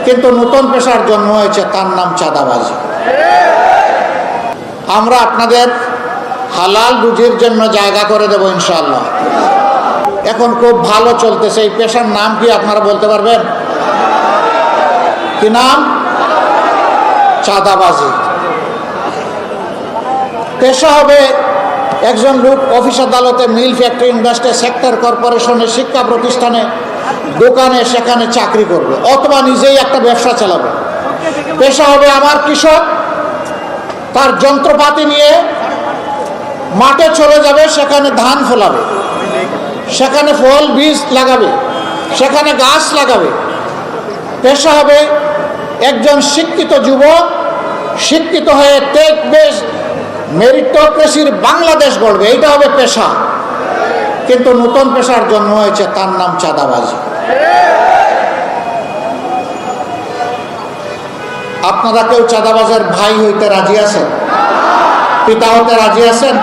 কিন্তু নতুন পেশার জন্ম হয়েছে, তার নাম চাঁদাবাজি। আমরা আপনাদের হালাল রুজির জন্য জায়গা করে দেব ইনশাআল্লাহ। এখন খুব ভালো চলতেছে, এই পেশার নাম কি আপনারা বলতে পারবেন? কি নাম? চাঁদাবাজি। পেশা হবে একজন লোক অফিস আদালতে, মিল, ফ্যাক্টরি, ইন্ডাস্ট্রি, সেক্টর কর্পোরেশনে, শিক্ষা প্রতিষ্ঠানে, দোকানে, সেখানে চাকরি করবে অথবা নিজেই একটা ব্যবসা চালাবে। পেশা হবে আমার কৃষক, তার যন্ত্রপাতি নিয়ে মাঠে চলে যাবে, সেখানে ধান ফলাবে, সেখানে ফল বীজ লাগাবে, সেখানে গাছ লাগাবে। পেশা হবে একজন শিক্ষিত যুবক, শিক্ষিত হয়ে টেক বেস মেরিটোক্রেসির বাংলাদেশ গড়বে, এইটা হবে পেশা। কিন্তু নতুন পেশার জন্ম হয়েছে, তার নাম চাঁদাবাজি। আপনারা কেউ চাঁদাবাজের ভাই হইতে রাজি আছেন? পিতা হতে রাজি আছেন?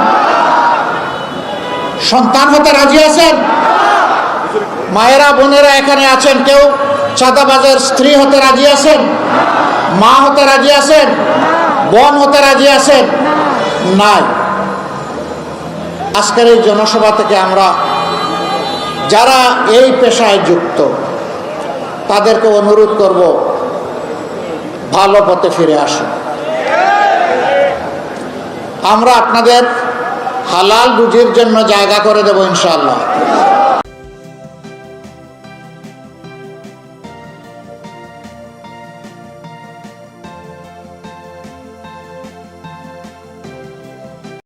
সন্তান হতে রাজি আছেন? মায়েরা, বোনেরা এখানে আছেন, কেউ চাঁদাবাজের স্ত্রী হতে রাজি আছেন? মা হতে রাজি আছেন? বোন হতে রাজি আছেন? নাই। আজকের এই জনসভা থেকে আমরা যারা এই পেশায় যুক্ত তাদেরকে অনুরোধ করব, ভালো পথে ফিরে আসুন। আমরা আপনাদের হালাল রুজির জন্য জায়গা করে দেব ইনশাআল্লাহ।